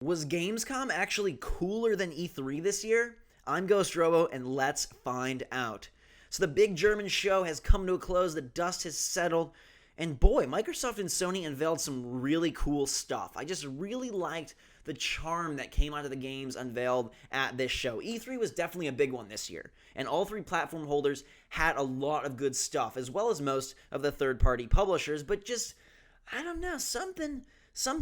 Was Gamescom actually cooler than E3 this year? I'm GhostRobo, and let's find out. So the big German show has come to a close, the dust has settled, and boy, Microsoft and Sony unveiled some really cool stuff. I just really liked the charm that came out of the games unveiled at this show. E3 was definitely a big one this year, and all three platform holders had a lot of good stuff, as well as most of the third-party publishers, but just, I don't know, something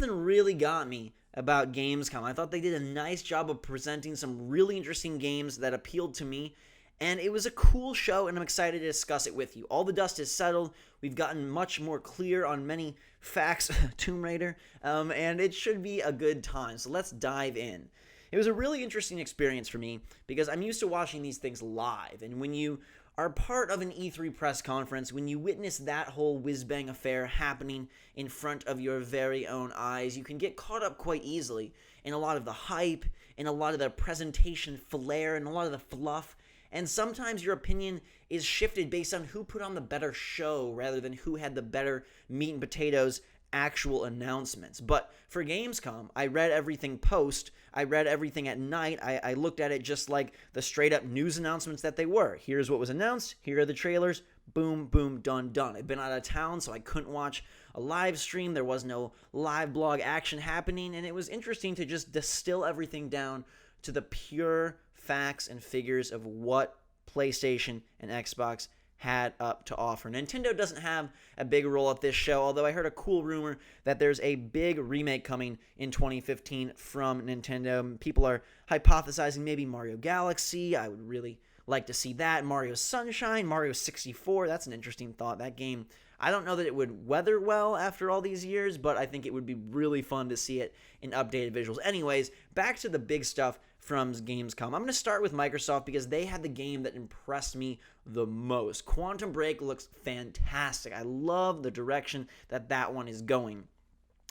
really got me about Gamescom. I thought they did a nice job of presenting some really interesting games that appealed to me, and it was a cool show, and I'm excited to discuss it with you. All the dust is settled. We've gotten much more clear on many facts, Tomb Raider, and it should be a good time, so let's dive in. It was a really interesting experience for me because I'm used to watching these things live, and when you are part of an E3 press conference, when you witness that whole whiz-bang affair happening in front of your very own eyes, you can get caught up quite easily in a lot of the hype, in a lot of the presentation flair, and a lot of the fluff, and sometimes your opinion is shifted based on who put on the better show rather than who had the better meat and potatoes actual announcements. But for Gamescom, I read everything post, I read everything at night, I looked at it just like the straight up news announcements that they were. Here's what was announced, here are the trailers, boom, boom, done. I've been out of town, so I couldn't watch a live stream, there was no live blog action happening, and it was interesting to just distill everything down to the pure facts and figures of what PlayStation and Xbox had up to offer. Nintendo doesn't have a big role at this show, although I heard a cool rumor that there's a big remake coming in 2015 from Nintendo. People are hypothesizing maybe Mario Galaxy. I would really like to see that. Mario Sunshine, Mario 64, that's an interesting thought. That game, I don't know that it would weather well after all these years, but I think it would be really fun to see it in updated visuals. Anyways, back to the big stuff from Gamescom. I'm going to start with Microsoft because they had the game that impressed me the most. Quantum Break looks fantastic. I love the direction that one is going.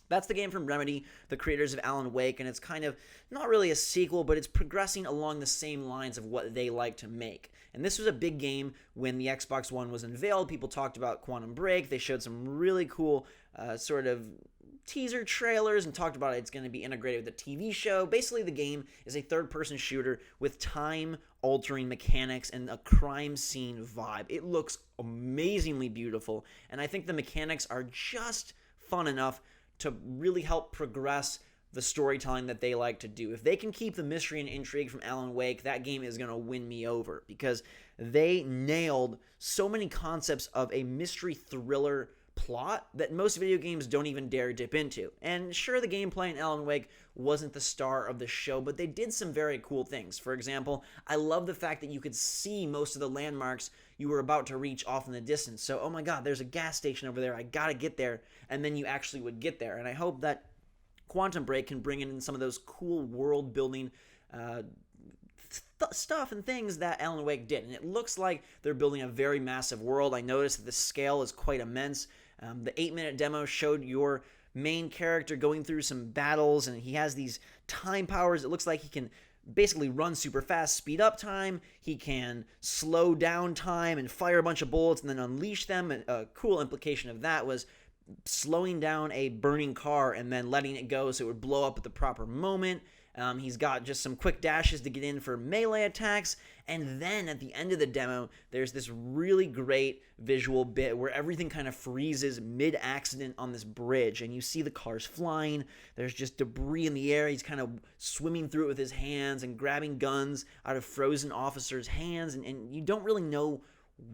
That's the game from Remedy, the creators of Alan Wake, and it's kind of not really a sequel, but it's progressing along the same lines of what they like to make. And this was a big game when the Xbox One was unveiled. People talked about Quantum Break. They showed some really cool sort of teaser trailers and talked about it's going to be integrated with a TV show. Basically, the game is a third-person shooter with time-altering mechanics and a crime scene vibe. It looks amazingly beautiful, and I think the mechanics are just fun enough to really help progress the storytelling that they like to do. If they can keep the mystery and intrigue from Alan Wake, that game is going to win me over because they nailed so many concepts of a mystery thriller plot that most video games don't even dare dip into. And sure, the gameplay in Alan Wake wasn't the star of the show, but they did some very cool things. For example, I love the fact that you could see most of the landmarks you were about to reach off in the distance. So, oh my god, there's a gas station over there, I gotta get there, and then you actually would get there. And I hope that Quantum Break can bring in some of those cool world-building stuff and things that Alan Wake did. And it looks like they're building a very massive world. I noticed that the scale is quite immense. The 8-minute demo showed your main character going through some battles, and he has these time powers. It looks like he can basically run super fast, speed up time. He can slow down time and fire a bunch of bullets and then unleash them. And a cool implication of that was slowing down a burning car and then letting it go so it would blow up at the proper moment. He's got just some quick dashes to get in for melee attacks, and then at the end of the demo, there's this really great visual bit where everything kind of freezes mid-accident on this bridge, and you see the cars flying, there's just debris in the air, he's kind of swimming through it with his hands and grabbing guns out of frozen officers' hands, and you don't really know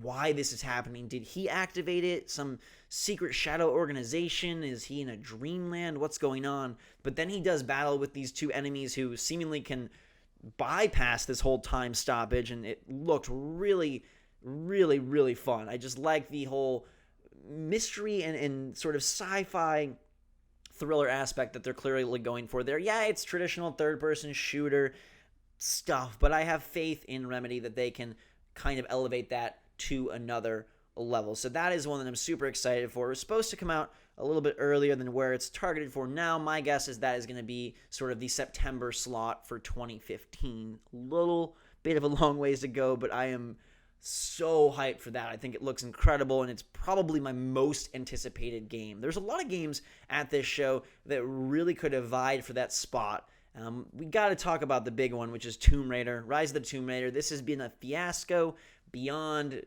why this is happening. Did he activate it? Some secret shadow organization? Is he in a dreamland? What's going on? But then he does battle with these two enemies who seemingly can bypass this whole time stoppage, and it looked really, really, really fun. I just like the whole mystery and sort of sci-fi thriller aspect that they're clearly going for there. Yeah, it's traditional third-person shooter stuff, but I have faith in Remedy that they can kind of elevate that to another level. So that is one that I'm super excited for. It's supposed to come out a little bit earlier than where it's targeted for now. My guess is that is going to be sort of the September slot for 2015. Little bit of a long ways to go, but I am so hyped for that. I think it looks incredible, and it's probably my most anticipated game. There's a lot of games at this show that really could have vied for that spot We got to talk about the big one, which is Tomb Raider, Rise of the Tomb Raider. This has been a fiasco beyond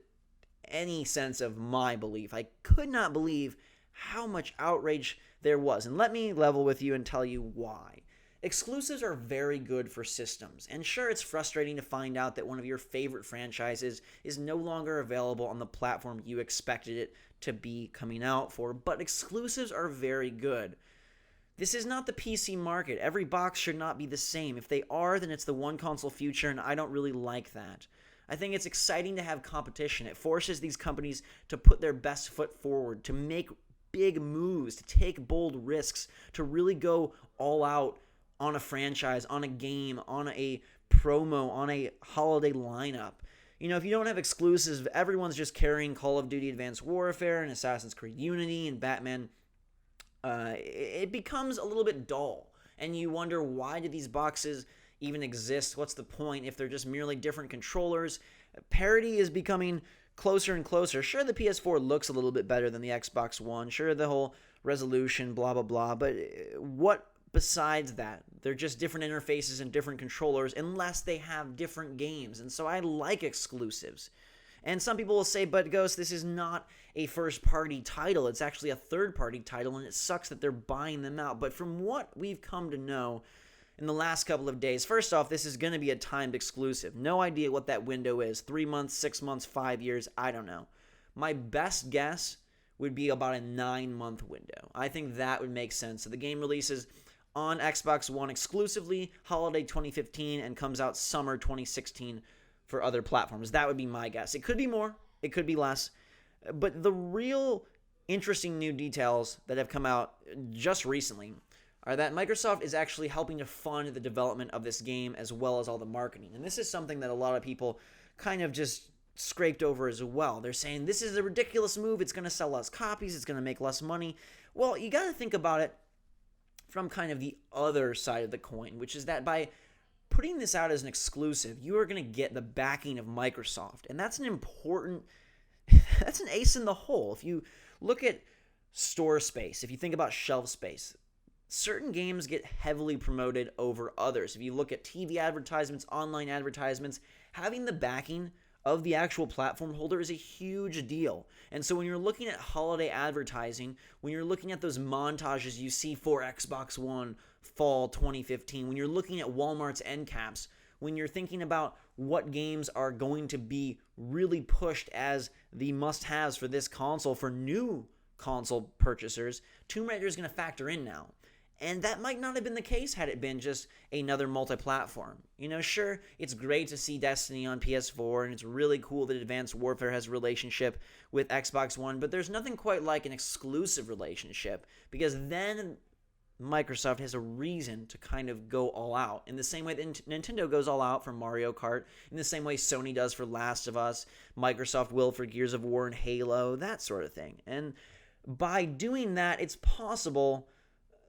any sense of my belief. I could not believe how much outrage there was. And let me level with you and tell you why. Exclusives are very good for systems, and sure, it's frustrating to find out that one of your favorite franchises is no longer available on the platform you expected it to be coming out for, but exclusives are very good. This is not the PC market. Every box should not be the same. If they are, then it's the one console future, and I don't really like that. I think it's exciting to have competition. It forces these companies to put their best foot forward, to make big moves, to take bold risks, to really go all out on a franchise, on a game, on a promo, on a holiday lineup. You know, if you don't have exclusives, everyone's just carrying Call of Duty Advanced Warfare and Assassin's Creed Unity and Batman. It becomes a little bit dull, and you wonder, why do these boxes even exist? What's the point if they're just merely different controllers? Parity is becoming closer and closer. Sure, the PS4 looks a little bit better than the Xbox One. Sure, the whole resolution, blah, blah, blah. But what besides that? They're just different interfaces and different controllers unless they have different games. And so I like exclusives. And some people will say, but Ghost, this is not a first-party title. It's actually a third-party title, and it sucks that they're buying them out. But from what we've come to know in the last couple of days, first off, this is going to be a timed exclusive. No idea what that window is. 3 months, 6 months, 5 years, I don't know. My best guess would be about a 9-month window. I think that would make sense. So the game releases on Xbox One exclusively holiday 2015 and comes out summer 2016 for other platforms. That would be my guess. It could be more, it could be less, but the real interesting new details that have come out just recently are that Microsoft is actually helping to fund the development of this game as well as all the marketing. And this is something that a lot of people kind of just scraped over as well. They're saying this is a ridiculous move, it's going to sell less copies, it's going to make less money. Well, you got to think about it from kind of the other side of the coin, which is that by putting this out as an exclusive, you are going to get the backing of Microsoft. And that's an important, that's an ace in the hole. If you look at store space, if you think about shelf space, certain games get heavily promoted over others. If you look at TV advertisements, online advertisements, having the backing of the actual platform holder is a huge deal. And so when you're looking at holiday advertising, when you're looking at those montages you see for Xbox One fall 2015, when you're looking at Walmart's end caps, when you're thinking about what games are going to be really pushed as the must-haves for this console for new console purchasers, Tomb Raider is going to factor in now. And that might not have been the case had it been just another multi-platform. You know, sure, it's great to see Destiny on PS4, and it's really cool that Advanced Warfare has a relationship with Xbox One, but there's nothing quite like an exclusive relationship, because then Microsoft has a reason to kind of go all out. In the same way that Nintendo goes all out for Mario Kart, in the same way Sony does for Last of Us, Microsoft will for Gears of War and Halo, that sort of thing. And by doing that, it's possible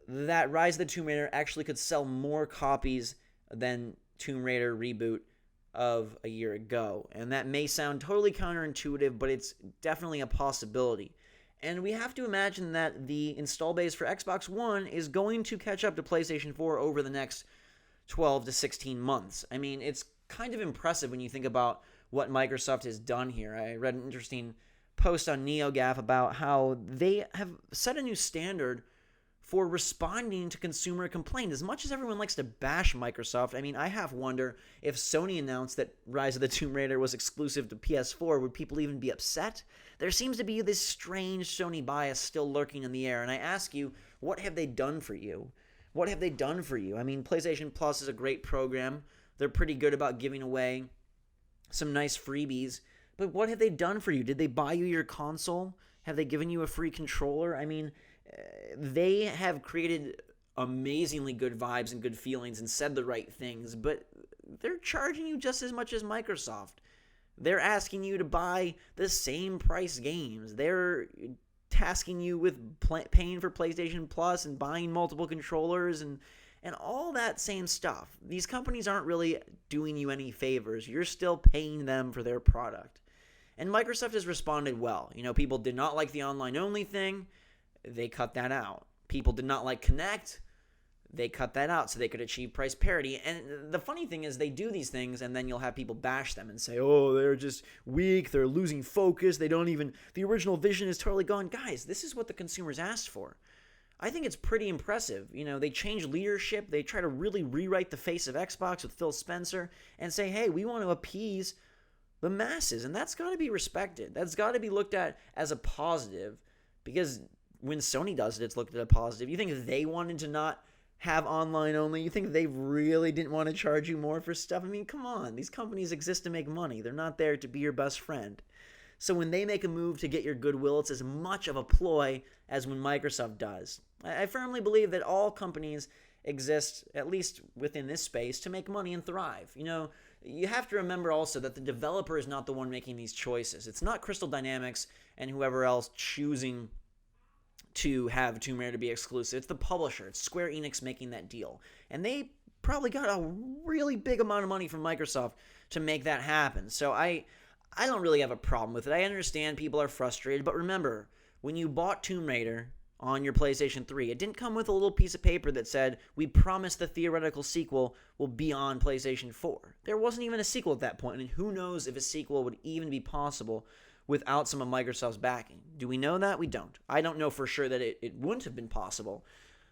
that Rise of the Tomb Raider actually could sell more copies than Tomb Raider Reboot of a year ago. And that may sound totally counterintuitive, but it's definitely a possibility. And we have to imagine that the install base for Xbox One is going to catch up to PlayStation 4 over the next 12 to 16 months. I mean, it's kind of impressive when you think about what Microsoft has done here. I read an interesting post on NeoGAF about how they have set a new standard for responding to consumer complaints. As much as everyone likes to bash Microsoft, I mean, I half wonder if Sony announced that Rise of the Tomb Raider was exclusive to PS4, would people even be upset? There seems to be this strange Sony bias still lurking in the air, and I ask you, what have they done for you? What have they done for you? I mean, PlayStation Plus is a great program. They're pretty good about giving away some nice freebies, but what have they done for you? Did they buy you your console? Have they given you a free controller? I mean, they have created amazingly good vibes and good feelings and said the right things, but they're charging you just as much as Microsoft. They're asking you to buy the same price games. They're tasking you with paying for PlayStation Plus and buying multiple controllers and all that same stuff. These companies aren't really doing you any favors. You're still paying them for their product. And Microsoft has responded well. You know, people did not like the online-only thing. They cut that out. People did not like Kinect. they cut that out so they could achieve price parity. And the funny thing is they do these things and then you'll have people bash them and say, oh, they're just weak, they're losing focus, the original vision is totally gone. Guys, this is what the consumers asked for. I think it's pretty impressive. They change leadership, they try to really rewrite the face of Xbox with Phil Spencer and say, hey, we want to appease the masses, and that's got to be respected. That's got to be looked at as a positive, because when Sony does it, it's looked at as a positive. You think they wanted to not have online only? You think they really didn't want to charge you more for stuff? I mean, come on. These companies exist to make money. They're not there to be your best friend. So when they make a move to get your goodwill, it's as much of a ploy as when Microsoft does. I firmly believe that all companies exist, at least within this space, to make money and thrive. You have to remember also that the developer is not the one making these choices. It's not Crystal Dynamics and whoever else choosing to have Tomb Raider be exclusive. It's the publisher. It's Square Enix making that deal. And they probably got a really big amount of money from Microsoft to make that happen. So I don't really have a problem with it. I understand people are frustrated, but remember, when you bought Tomb Raider on your PlayStation 3, it didn't come with a little piece of paper that said, we promise the theoretical sequel will be on PlayStation 4. There wasn't even a sequel at that point, and who knows if a sequel would even be possible without some of Microsoft's backing. Do we know that? We don't. I don't know for sure that it wouldn't have been possible,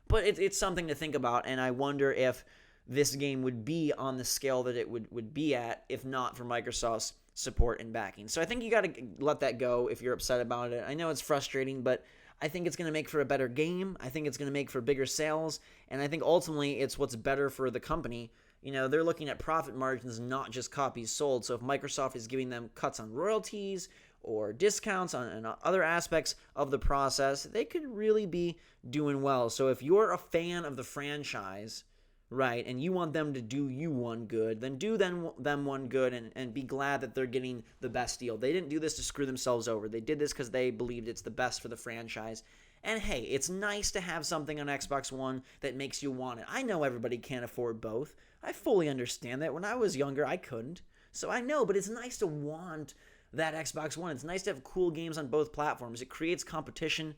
but it's something to think about, and I wonder if this game would be on the scale that it would be at if not for Microsoft's support and backing. So I think you got to let that go if you're upset about it. I know it's frustrating, but I think it's going to make for a better game. I think it's going to make for bigger sales, and I think ultimately it's what's better for the company. They're looking at profit margins, not just copies sold. So if Microsoft is giving them cuts on royalties or discounts on other aspects of the process, they could really be doing well. So if you're a fan of the franchise, right, and you want them to do you one good, then do them one good and be glad that they're getting the best deal. They didn't do this to screw themselves over. They did this because they believed it's the best for the franchise. And hey, it's nice to have something on Xbox One that makes you want it. I know everybody can't afford both. I fully understand that. When I was younger, I couldn't. So I know, but it's nice to want that Xbox One. It's nice to have cool games on both platforms. It creates competition,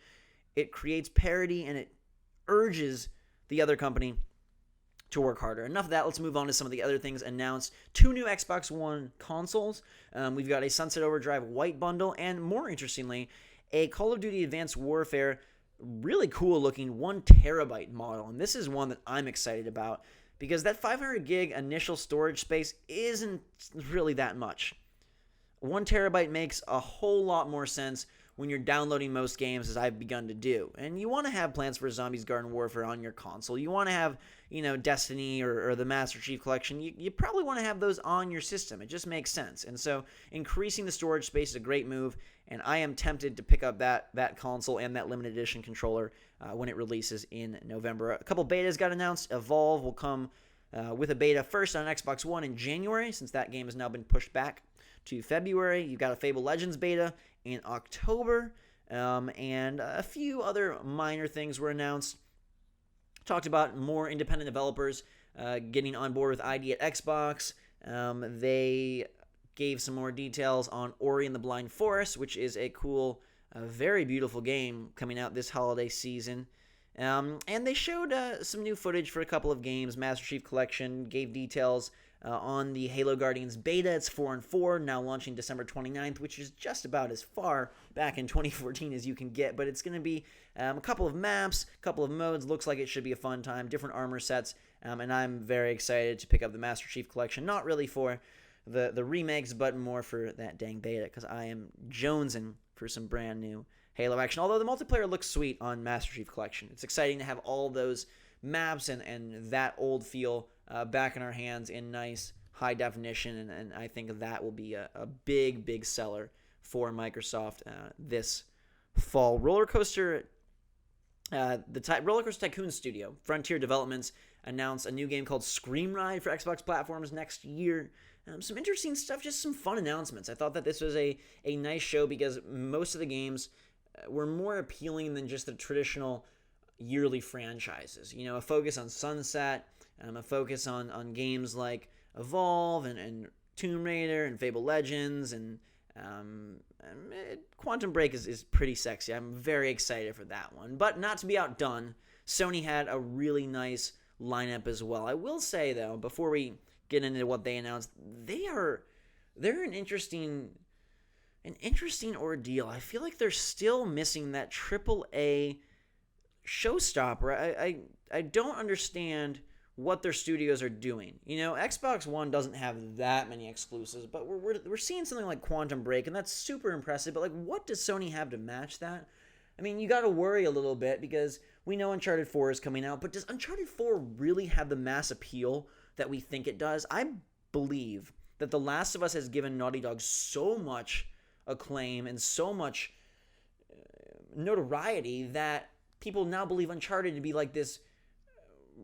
it creates parity, and it urges the other company to work harder. Enough of that. Let's move on to some of the other things announced. 2 new Xbox One consoles. We've got a Sunset Overdrive White Bundle, and more interestingly, a Call of Duty Advanced Warfare really cool looking 1 terabyte model. And this is one that I'm excited about because that 500 gig initial storage space isn't really that much. 1 terabyte makes a whole lot more sense when you're downloading most games, as I've begun to do. And you want to have Plants vs. Zombies Garden Warfare on your console. You want to have, Destiny or the Master Chief Collection. You probably want to have those on your system. It just makes sense. And so increasing the storage space is a great move, and I am tempted to pick up that console and that limited edition controller when it releases in November. A couple betas got announced. Evolve will come with a beta first on Xbox One in January, since that game has now been pushed back to February. You've got a Fable Legends beta in October, and a few other minor things were announced. Talked about more independent developers getting on board with ID at Xbox. They gave some more details on Ori and the Blind Forest, which is a cool, very beautiful game coming out this holiday season. And they showed some new footage for a couple of games. Master Chief Collection gave details on the Halo Guardians beta. It's 4-4, now launching December 29th, which is just about as far back in 2014 as you can get. But it's going to be a couple of maps, a couple of modes. Looks like it should be a fun time, different armor sets. And I'm very excited to pick up the Master Chief Collection. Not really for the remakes, but more for that dang beta, because I am jonesing for some brand new Halo action. Although the multiplayer looks sweet on Master Chief Collection. It's exciting to have all those maps and that old feel back in our hands in nice high definition, and I think that will be a big seller for Microsoft this fall. Roller Coaster Tycoon Studio, Frontier Developments, announced a new game called Scream Ride for Xbox platforms next year. Some interesting stuff, just some fun announcements. I thought that this was a nice show because most of the games were more appealing than just the traditional yearly franchises. A focus on Sunset, a focus on games like Evolve and Tomb Raider and Fable Legends, and Quantum Break is pretty sexy. I'm very excited for that one. But not to be outdone, Sony had a really nice lineup as well. I will say, though, before we get into what they announced, they're an interesting ordeal. I feel like they're still missing that AAA showstopper. I don't understand what their studios are doing. Xbox One doesn't have that many exclusives, but we're seeing something like Quantum Break, and that's super impressive. But what does Sony have to match that? I mean, you got to worry a little bit because we know Uncharted 4 is coming out, but does Uncharted 4 really have the mass appeal that we think it does? I believe that The Last of Us has given Naughty Dog so much acclaim and so much notoriety that people now believe Uncharted to be like this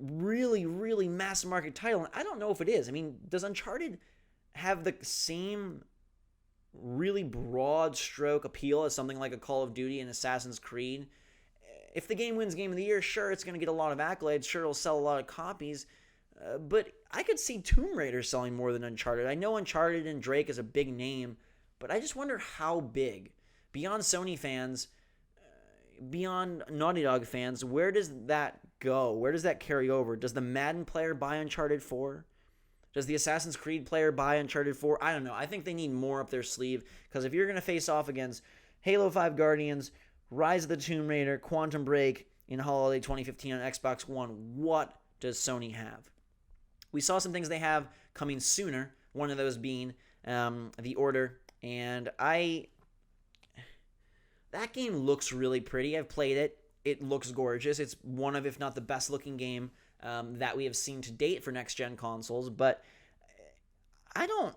really, really mass market title. And I don't know if it is. I mean, does Uncharted have the same really broad stroke appeal as something like a Call of Duty and Assassin's Creed? If the game wins Game of the Year, sure, it's going to get a lot of accolades. Sure, it'll sell a lot of copies. But I could see Tomb Raider selling more than Uncharted. I know Uncharted and Drake is a big name, but I just wonder how big. Beyond Sony fans, beyond Naughty Dog fans, where does that go? Where does that carry over? Does the Madden player buy Uncharted 4? Does the Assassin's Creed player buy Uncharted 4? I don't know. I think they need more up their sleeve, because if you're going to face off against Halo 5 Guardians, Rise of the Tomb Raider, Quantum Break in holiday 2015 on Xbox One, what does Sony have? We saw some things they have coming sooner, one of those being The Order, and that game looks really pretty. I've played it. It looks gorgeous. It's one of, if not the best looking game that we have seen to date for next-gen consoles, but I don't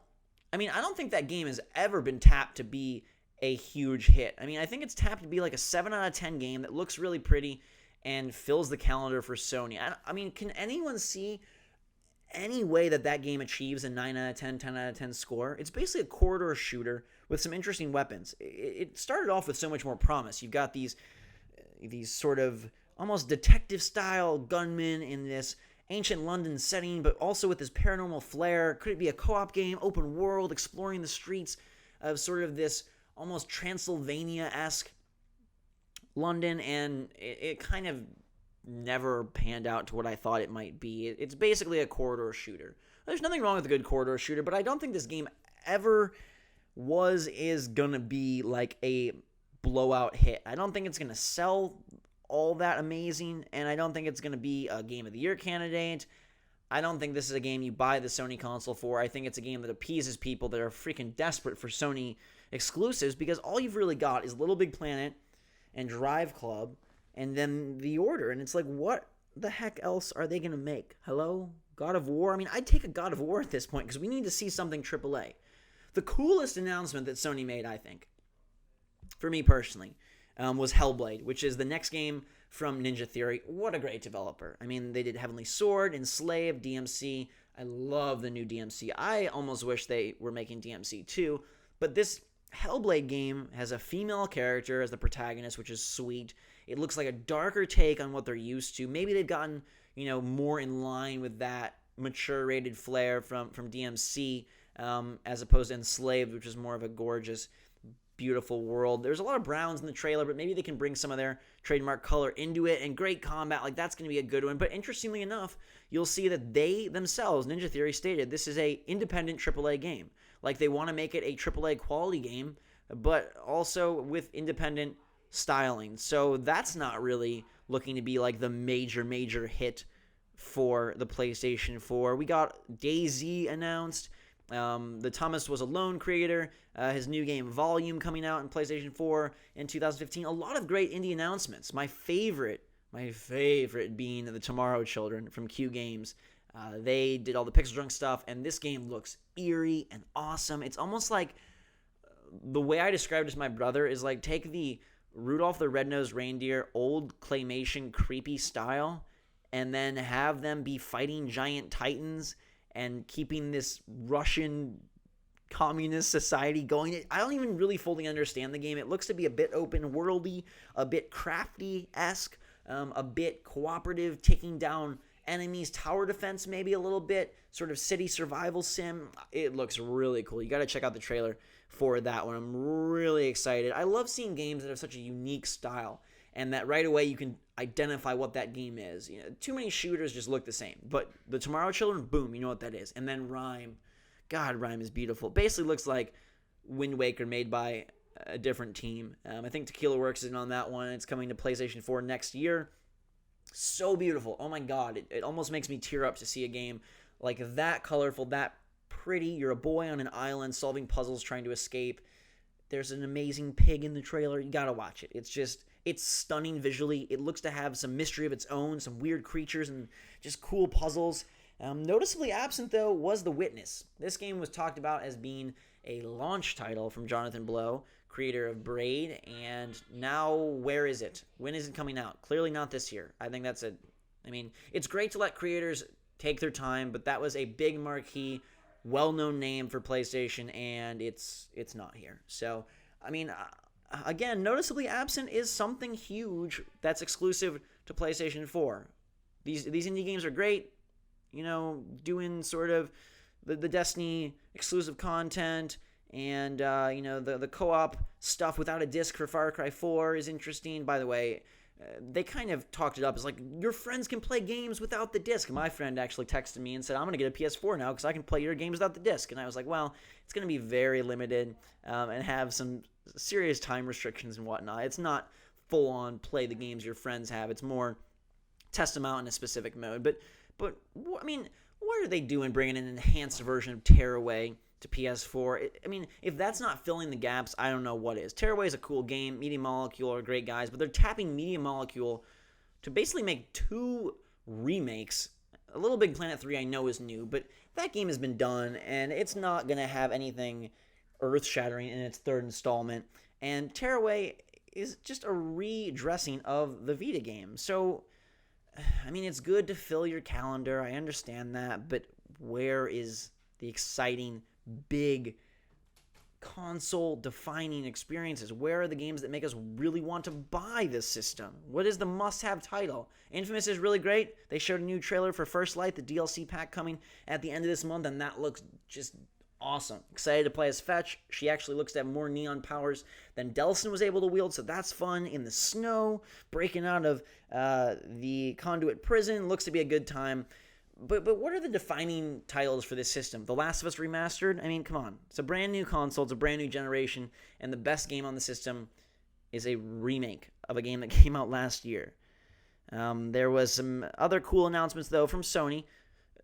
think that game has ever been tapped to be a huge hit. I mean, I think it's tapped to be like a 7 out of 10 game that looks really pretty and fills the calendar for Sony. I mean, can anyone see any way that game achieves a 9 out of 10, 10 out of 10 score? It's basically a corridor shooter with some interesting weapons. It started off with so much more promise. You've got these sort of almost detective-style gunmen in this ancient London setting, but also with this paranormal flair. Could it be a co-op game, open world, exploring the streets of sort of this almost Transylvania-esque London? And it kind of never panned out to what I thought it might be. It's basically a corridor shooter. There's nothing wrong with a good corridor shooter, but I don't think this game ever is gonna be like a blowout hit. I don't think it's gonna sell all that amazing, and I don't think it's gonna be a Game of the Year candidate. I don't think this is a game you buy the Sony console for. I think it's a game that appeases people that are freaking desperate for Sony exclusives, because all you've really got is Little Big Planet and Drive Club and then The Order, and it's like, what the heck else are they gonna make? Hello? God of War? I mean, I'd take a God of War at this point, because we need to see something AAA. The coolest announcement that Sony made, I think, for me personally, was Hellblade, which is the next game from Ninja Theory. What a great developer. I mean, they did Heavenly Sword, Enslaved, DMC. I love the new DMC. I almost wish they were making DMC too, but this Hellblade game has a female character as the protagonist, which is sweet. It looks like a darker take on what they're used to. Maybe they've gotten, more in line with that mature rated flair from DMC, as opposed to Enslaved, which is more of a gorgeous, beautiful world. There's a lot of browns in the trailer, but maybe they can bring some of their trademark color into it, and great combat. Like, that's going to be a good one. But interestingly enough, you'll see that they themselves, Ninja Theory, stated this is a independent AAA game. Like, they want to make it a AAA quality game, but also with independent styling. So that's not really looking to be like the major hit for the PlayStation 4. We got DayZ announced. The Thomas Was Alone creator, his new game Volume coming out in PlayStation 4 in 2015. A lot of great indie announcements. My favorite being the Tomorrow Children from Q Games. They did all the Pixel Junk stuff, and this game looks eerie and awesome. It's almost like, the way I described it to my brother is like, take the Rudolph the Red-Nosed Reindeer old claymation creepy style, and then have them be fighting giant titans and keeping this Russian communist society going. I don't even really fully understand the game. It looks to be a bit open-worldy, a bit crafty-esque, a bit cooperative, taking down enemies, tower defense maybe a little bit, sort of city survival sim. It looks really cool. You got to check out the trailer for that one. I'm really excited. I love seeing games that have such a unique style, and that right away you can identify what that game is. Too many shooters just look the same. But the Tomorrow Children, boom, you know what that is. And then Rhyme. God, Rhyme is beautiful. Basically looks like Wind Waker made by a different team. I think Tequila Works is in on that one. It's coming to PlayStation 4 next year. So beautiful. Oh my God. It almost makes me tear up to see a game like that colorful, that pretty. You're a boy on an island solving puzzles, trying to escape. There's an amazing pig in the trailer. You gotta watch it. It's stunning visually. It looks to have some mystery of its own, some weird creatures and just cool puzzles. Noticeably absent, though, was The Witness. This game was talked about as being a launch title from Jonathan Blow, creator of Braid, and now where is it? When is it coming out? Clearly not this year. I think it's great to let creators take their time, but that was a big marquee, well-known name for PlayStation, and it's not here. So, again, noticeably absent is something huge that's exclusive to PlayStation 4. These indie games are great, doing sort of the Destiny exclusive content, and the co-op stuff without a disc for Far Cry 4 is interesting. By the way, they kind of talked it up as like, your friends can play games without the disc. My friend actually texted me and said, I'm going to get a PS4 now because I can play your games without the disc. And I was like, well, it's going to be very limited and have some serious time restrictions and whatnot. It's not full-on play the games your friends have. It's more test them out in a specific mode. But what are they doing bringing an enhanced version of Tearaway to PS4? If that's not filling the gaps, I don't know what is. Tearaway is a cool game. Media Molecule are great guys, but they're tapping Media Molecule to basically make 2 remakes. A Little Big Planet 3 I know is new, but that game has been done, and it's not going to have anything earth-shattering in its 3rd installment. And Tearaway is just a redressing of the Vita game. So, it's good to fill your calendar. I understand that, but where is the exciting, big, console-defining experiences? Where are the games that make us really want to buy this system? What is the must-have title? Infamous is really great. They showed a new trailer for First Light, the DLC pack coming at the end of this month, and that looks just awesome. Excited to play as Fetch. She actually looks to have more neon powers than Delson was able to wield, so that's fun. In the snow, breaking out of the Conduit prison. Looks to be a good time. But what are the defining titles for this system? The Last of Us Remastered? Come on. It's a brand new console. It's a brand new generation. And the best game on the system is a remake of a game that came out last year. There was some other cool announcements, though, from Sony.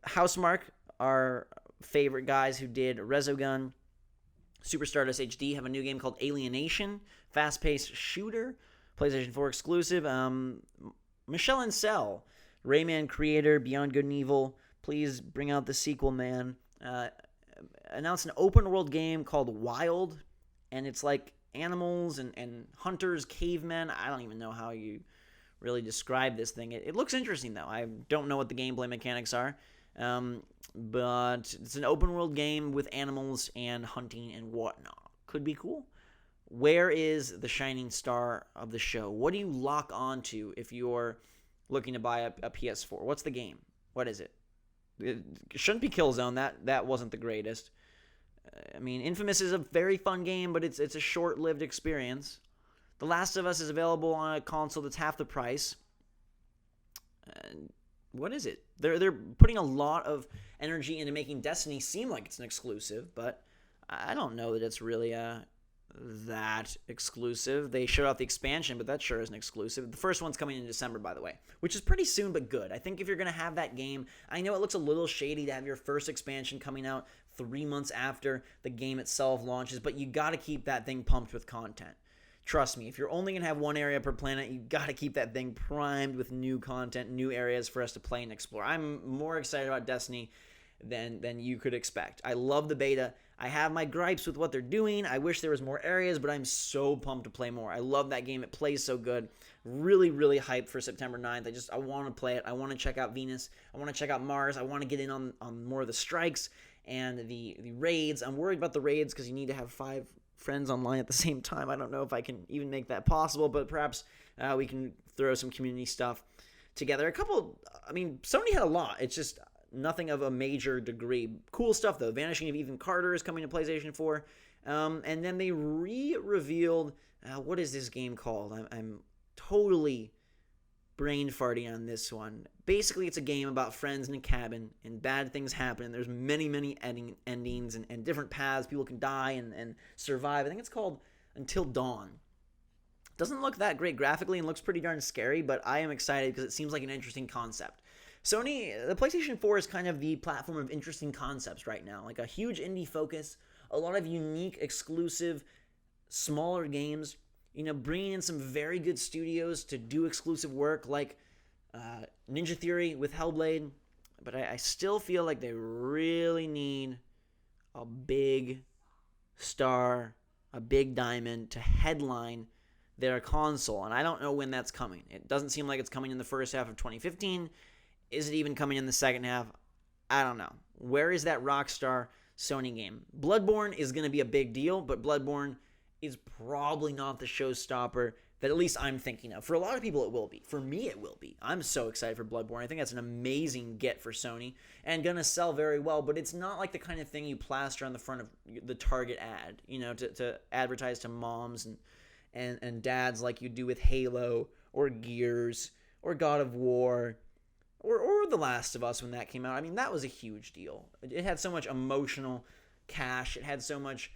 Housemarque, our favorite guys who did Resogun, Super Stardust HD, have a new game called Alienation. Fast-paced shooter. PlayStation 4 exclusive. Michel Ancel, Rayman creator, Beyond Good and Evil, please bring out the sequel, man. Announced an open-world game called Wild, and it's like animals and hunters, cavemen. I don't even know how you really describe this thing. It looks interesting, though. I don't know what the gameplay mechanics are, but it's an open-world game with animals and hunting and whatnot. Could be cool. Where is the shining star of the show? What do you lock onto if you're looking to buy a PS4? What's the game? What is it? It shouldn't be Killzone. That wasn't the greatest. Infamous is a very fun game, but it's a short-lived experience. The Last of Us is available on a console that's half the price. What is it? They're putting a lot of energy into making Destiny seem like it's an exclusive, but I don't know that it's really that exclusive. They showed off the expansion, but that sure isn't exclusive. The first one's coming in December, by the way, which is pretty soon, but good. I think if you're going to have that game, I know it looks a little shady to have your first expansion coming out 3 months after the game itself launches, but you got to keep that thing pumped with content. Trust me, if you're only going to have one area per planet, you got to keep that thing primed with new content, new areas for us to play and explore. I'm more excited about Destiny than you could expect. I love the beta. I have my gripes with what they're doing. I wish there was more areas, but I'm so pumped to play more. I love that game. It plays so good. Really, really hyped for September 9th. I want to play it. I want to check out Venus. I want to check out Mars. I want to get in on more of the strikes and the raids. I'm worried about the raids because you need to have 5 friends online at the same time. I don't know if I can even make that possible, but perhaps we can throw some community stuff together. Sony had a lot. It's just nothing of a major degree. Cool stuff, though. Vanishing of Ethan Carter is coming to PlayStation 4. And then they revealed what is this game called? I'm totally brain farting on this one. Basically, it's a game about friends in a cabin, and bad things happen. There's many endings and different paths. People can die and survive. I think it's called Until Dawn. Doesn't look that great graphically and looks pretty darn scary, but I am excited because it seems like an interesting concept. Sony, the PlayStation 4 is kind of the platform of interesting concepts right now. Like a huge indie focus, a lot of unique, exclusive, smaller games. Bringing in some very good studios to do exclusive work like Ninja Theory with Hellblade. But I still feel like they really need a big star, a big diamond to headline their console. And I don't know when that's coming. It doesn't seem like it's coming in the first half of 2015. Is it even coming in the second half? I don't know. Where is that Rockstar Sony game? Bloodborne is going to be a big deal, but Bloodborne is probably not the showstopper that at least I'm thinking of. For a lot of people, it will be. For me, it will be. I'm so excited for Bloodborne. I think that's an amazing get for Sony and going to sell very well, but it's not like the kind of thing you plaster on the front of the Target ad, to advertise to moms and dads like you do with Halo or Gears or God of War or The Last of Us when that came out. I mean, that was a huge deal. It had so much emotional cash. It had so much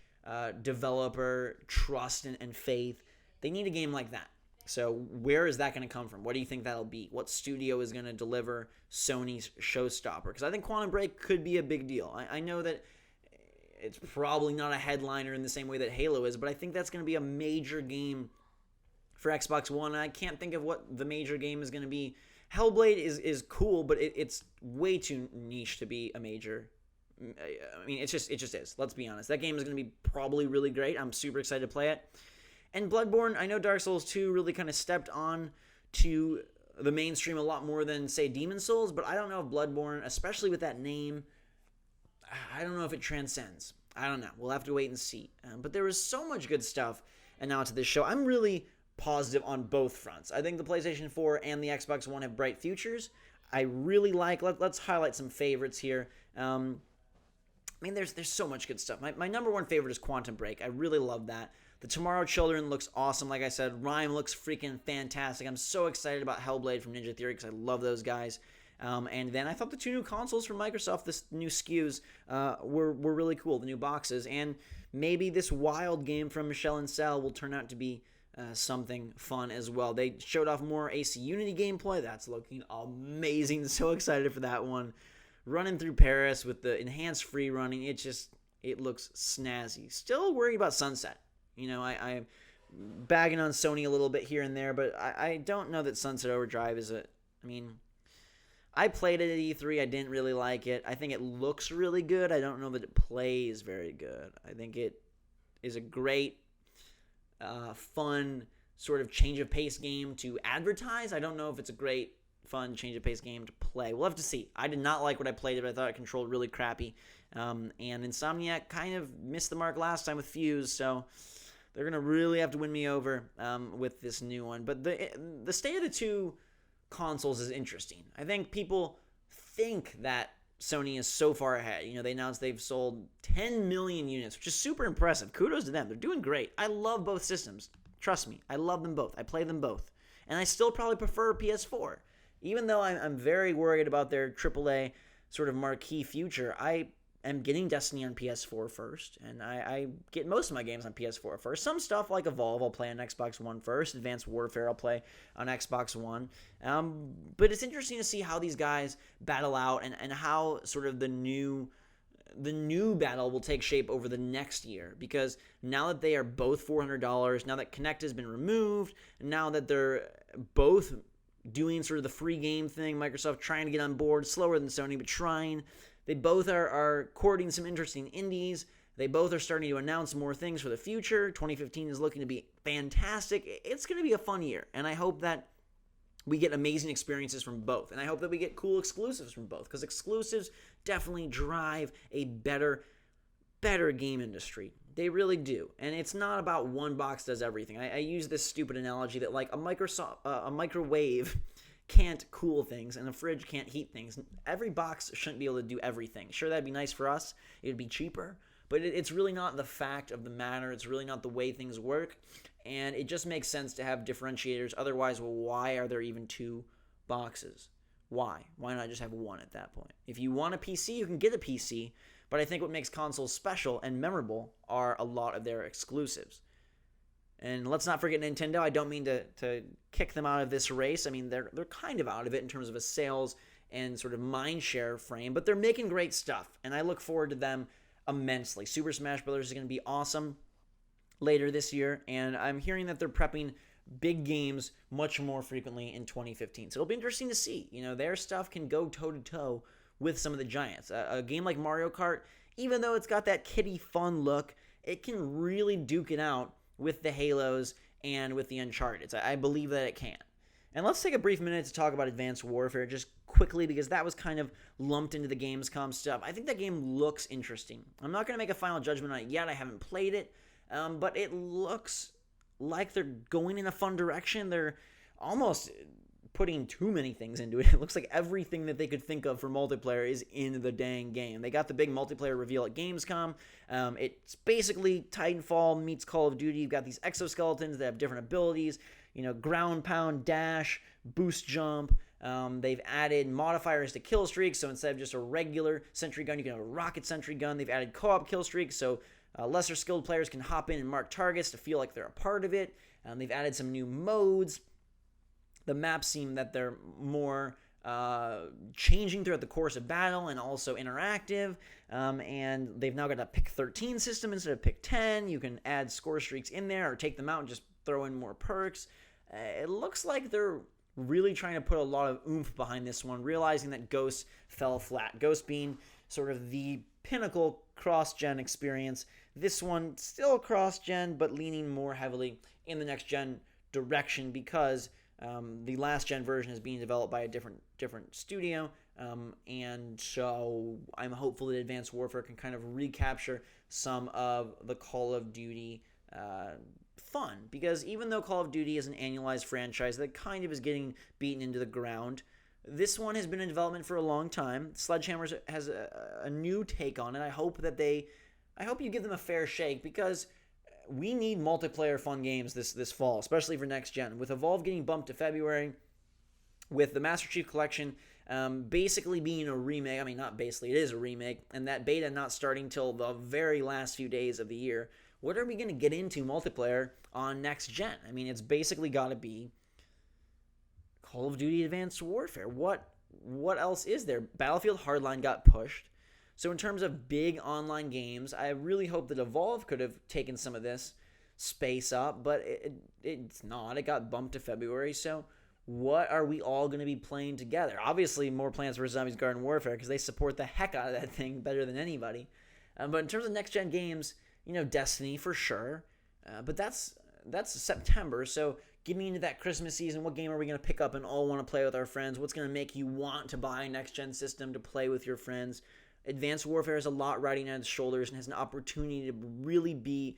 developer trust and faith. They need a game like that. So where is that going to come from? What do you think that'll be? What studio is going to deliver Sony's showstopper? Because I think Quantum Break could be a big deal. I know that it's probably not a headliner in the same way that Halo is, but I think that's going to be a major game for Xbox One. And I can't think of what the major game is going to be. Hellblade is cool, but it's way too niche to be a major. I mean, it just is. Let's be honest. That game is going to be probably really great. I'm super excited to play it. And Bloodborne, I know Dark Souls 2 really kind of stepped on to the mainstream a lot more than, say, Demon Souls, but I don't know if Bloodborne, especially with that name, I don't know if it transcends. I don't know. We'll have to wait and see. But there was so much good stuff announced at this show. I'm really positive on both fronts. I think the PlayStation 4 and the Xbox One have bright futures. I really like, let's highlight some favorites here. I mean, there's so much good stuff. My number one favorite is Quantum Break. I really love that. The Tomorrow Children looks awesome. Like I said, Rhyme looks freaking fantastic. I'm so excited about Hellblade from Ninja Theory because I love those guys. And then I thought the two new consoles from Microsoft, this new SKUs, were really cool, the new boxes. And maybe this wild game from Michel Ancel will turn out to be something fun as well. They showed off more AC Unity gameplay. That's looking amazing. So excited for that one. Running through Paris with the enhanced free running, it looks snazzy. Still worried about Sunset. I'm bagging on Sony a little bit here and there, but I don't know that Sunset Overdrive is I played it at E3. I didn't really like it. I think it looks really good. I don't know that it plays very good. I think it is a great, fun sort of change of pace game to advertise. I don't know if it's a great, fun change of pace game to play. We'll have to see. I did not like what I played, but I thought it controlled really crappy. And Insomniac kind of missed the mark last time with Fuse, so they're going to really have to win me over with this new one. But the state of the two consoles is interesting. I think people think that Sony is so far ahead. They announced they've sold 10 million units, which is super impressive. Kudos to them. They're doing great. I love both systems. Trust me. I love them both. I play them both. And I still probably prefer PS4. Even though I'm very worried about their AAA sort of marquee future, I am getting Destiny on PS4 first, and I get most of my games on PS4 first. Some stuff like Evolve I'll play on Xbox One first. Advanced Warfare I'll play on Xbox One. But it's interesting to see how these guys battle out and how sort of the new battle will take shape over the next year, because now that they are both $400, now that Kinect has been removed, now that they're both doing sort of the free game thing, Microsoft trying to get on board, slower than Sony, but trying. They both are courting some interesting indies. They both are starting to announce more things for the future. 2015 is looking to be fantastic. It's going to be a fun year, and I hope that we get amazing experiences from both, and I hope that we get cool exclusives from both, because exclusives definitely drive a better game industry. They really do. And it's not about one box does everything. I use this stupid analogy that like a microwave can't cool things and a fridge can't heat things. Every box shouldn't be able to do everything. Sure, that'd be nice for us. It'd be cheaper. But it's really not the fact of the matter. It's really not the way things work. And it just makes sense to have differentiators. Otherwise, well, why are there even 2 boxes? Why? Why not just have one at that point? If you want a PC, you can get a PC. But I think what makes consoles special and memorable are a lot of their exclusives. And let's not forget Nintendo. I don't mean to kick them out of this race. I mean, they're kind of out of it in terms of a sales and sort of mind share frame, but they're making great stuff, and I look forward to them immensely. Super Smash Bros. Is going to be awesome later this year, and I'm hearing that they're prepping big games much more frequently in 2015. So it'll be interesting to see. Their stuff can go toe-to-toe with some of the giants. A game like Mario Kart, even though it's got that kiddie fun look, it can really duke it out with the Halos and with the Uncharted. I believe that it can. And let's take a brief minute to talk about Advanced Warfare just quickly, because that was kind of lumped into the Gamescom stuff. I think that game looks interesting. I'm not going to make a final judgment on it yet. I haven't played it, but it looks like they're going in a fun direction. They're almost putting too many things into it. It looks like everything that they could think of for multiplayer is in the dang game. They got the big multiplayer reveal at Gamescom. It's basically Titanfall meets Call of Duty. You've got these exoskeletons that have different abilities, ground pound, dash, boost jump. They've added modifiers to kill streaks, so instead of just a regular sentry gun, you can have a rocket sentry gun. They've added co-op kill streaks, so lesser skilled players can hop in and mark targets to feel like they're a part of it. They've added some new modes. The maps seem that they're more changing throughout the course of battle and also interactive. And they've now got a pick 13 system instead of pick 10. You can add score streaks in there or take them out and just throw in more perks. It looks like they're really trying to put a lot of oomph behind this one, realizing that Ghost fell flat. Ghost being sort of the pinnacle cross-gen experience. This one still cross-gen, but leaning more heavily in the next-gen direction because the last-gen version is being developed by a different studio, and so I'm hopeful that Advanced Warfare can kind of recapture some of the Call of Duty fun, because even though Call of Duty is an annualized franchise that kind of is getting beaten into the ground, this one has been in development for a long time. Sledgehammer has a new take on it. I hope you give them a fair shake, because we need multiplayer fun games this fall, especially for next gen. With Evolve getting bumped to February, with the Master Chief Collection basically being a remake. I mean, not basically, it is a remake, and that beta not starting till the very last few days of the year. What are we going to get into multiplayer on next gen? I mean, it's basically got to be Call of Duty Advanced Warfare. What else is there? Battlefield Hardline got pushed. So in terms of big online games, I really hope that Evolve could have taken some of this space up, but it's not. It got bumped to February. So what are we all going to be playing together? Obviously, more Plants vs. Zombies Garden Warfare, because they support the heck out of that thing better than anybody. But in terms of next-gen games, Destiny for sure. But that's September, so getting into that Christmas season, what game are we going to pick up and all want to play with our friends? What's going to make you want to buy a next-gen system to play with your friends? Advanced Warfare has a lot riding on its shoulders and has an opportunity to really be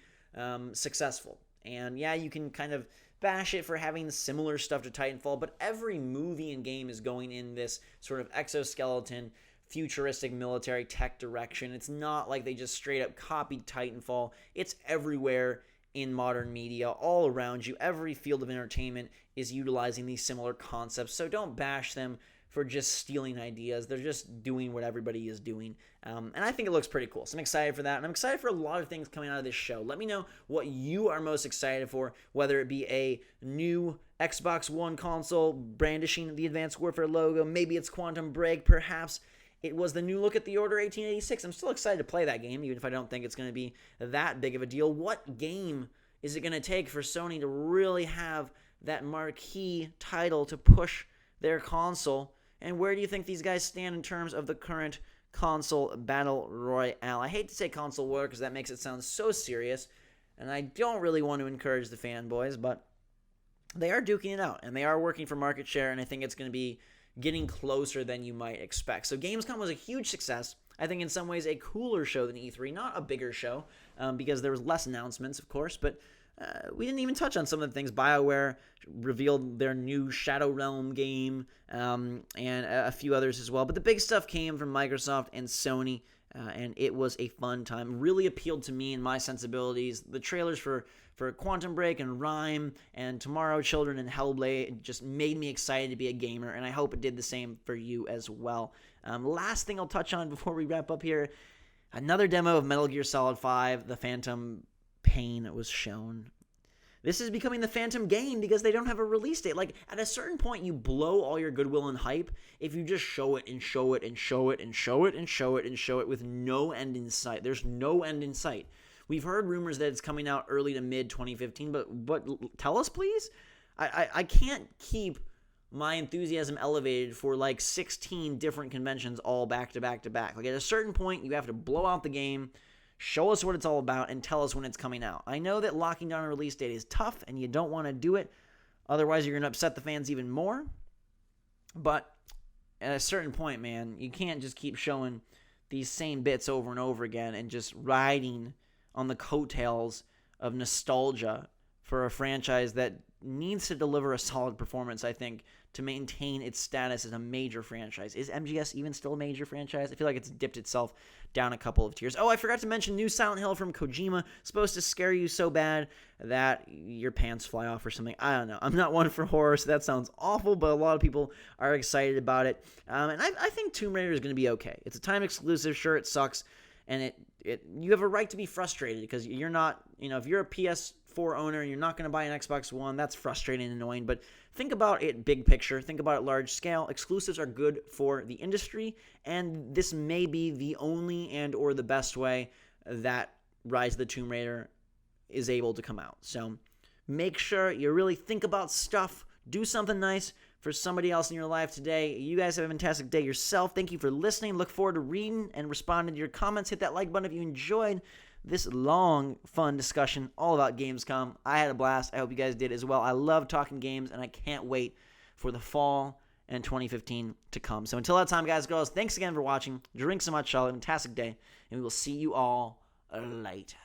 successful. And yeah, you can kind of bash it for having similar stuff to Titanfall, but every movie and game is going in this sort of exoskeleton, futuristic military tech direction. It's not like they just straight up copied Titanfall. It's everywhere in modern media, all around you. Every field of entertainment is utilizing these similar concepts, so don't bash them for just stealing ideas. They're just doing what everybody is doing. And I think it looks pretty cool. So I'm excited for that. And I'm excited for a lot of things coming out of this show. Let me know what you are most excited for, whether it be a new Xbox One console brandishing the Advanced Warfare logo. Maybe it's Quantum Break. Perhaps it was the new look at the Order 1886. I'm still excited to play that game, even if I don't think it's going to be that big of a deal. What game is it going to take for Sony to really have that marquee title to push their console? And where do you think these guys stand in terms of the current console battle royale? I hate to say console war because that makes it sound so serious, and I don't really want to encourage the fanboys, but they are duking it out, and they are working for market share, and I think it's going to be getting closer than you might expect. So Gamescom was a huge success. I think in some ways a cooler show than E3, not a bigger show, because there was less announcements, of course, but we didn't even touch on some of the things. BioWare revealed their new Shadow Realm game, and a few others as well. But the big stuff came from Microsoft and Sony and it was a fun time. Really appealed to me and my sensibilities. The trailers for Quantum Break and Rime and Tomorrow Children and Hellblade just made me excited to be a gamer, and I hope it did the same for you as well. Last thing I'll touch on before we wrap up here, another demo of Metal Gear Solid 5, The Phantom Pain was shown. This is becoming the Phantom Gain because they don't have a release date. Like, at a certain point, you blow all your goodwill and hype if you just show it and show it and show it and show it and show it and show it with no end in sight. There's no end in sight. We've heard rumors that it's coming out early to mid 2015, but tell us, please. I can't keep my enthusiasm elevated for like 16 different conventions all back to back to back. Like, at a certain point, you have to blow out the game, show us what it's all about, and tell us when it's coming out. I know that locking down a release date is tough, and you don't want to do it. Otherwise, you're going to upset the fans even more. But at a certain point, man, you can't just keep showing these same bits over and over again and just riding on the coattails of nostalgia for a franchise that needs to deliver a solid performance, I think, to maintain its status as a major franchise. Is MGS even still a major franchise? I feel like it's dipped itself down a couple of tiers. Oh, I forgot to mention new Silent Hill from Kojima. Supposed to scare you so bad that your pants fly off or something. I don't know. I'm not one for horror, so that sounds awful, but a lot of people are excited about it. And I think Tomb Raider is going to be okay. It's a time exclusive. Sure, it sucks. And you have a right to be frustrated because you're not, if you're a PS4 owner and you're not going to buy an Xbox One, that's frustrating and annoying. But think about it big picture. Think about it large scale. Exclusives are good for the industry, and this may be the only and or the best way that Rise of the Tomb Raider is able to come out. So make sure you really think about stuff. Do something nice for somebody else in your life today. You guys have a fantastic day yourself. Thank you for listening. Look forward to reading and responding to your comments. Hit that like button if you enjoyed this long, fun discussion all about Gamescom. I had a blast. I hope you guys did as well. I love talking games, and I can't wait for the fall and 2015 to come. So until that time, guys, girls, thanks again for watching. Drink so much, y'all. Have a fantastic day, and we will see you all later.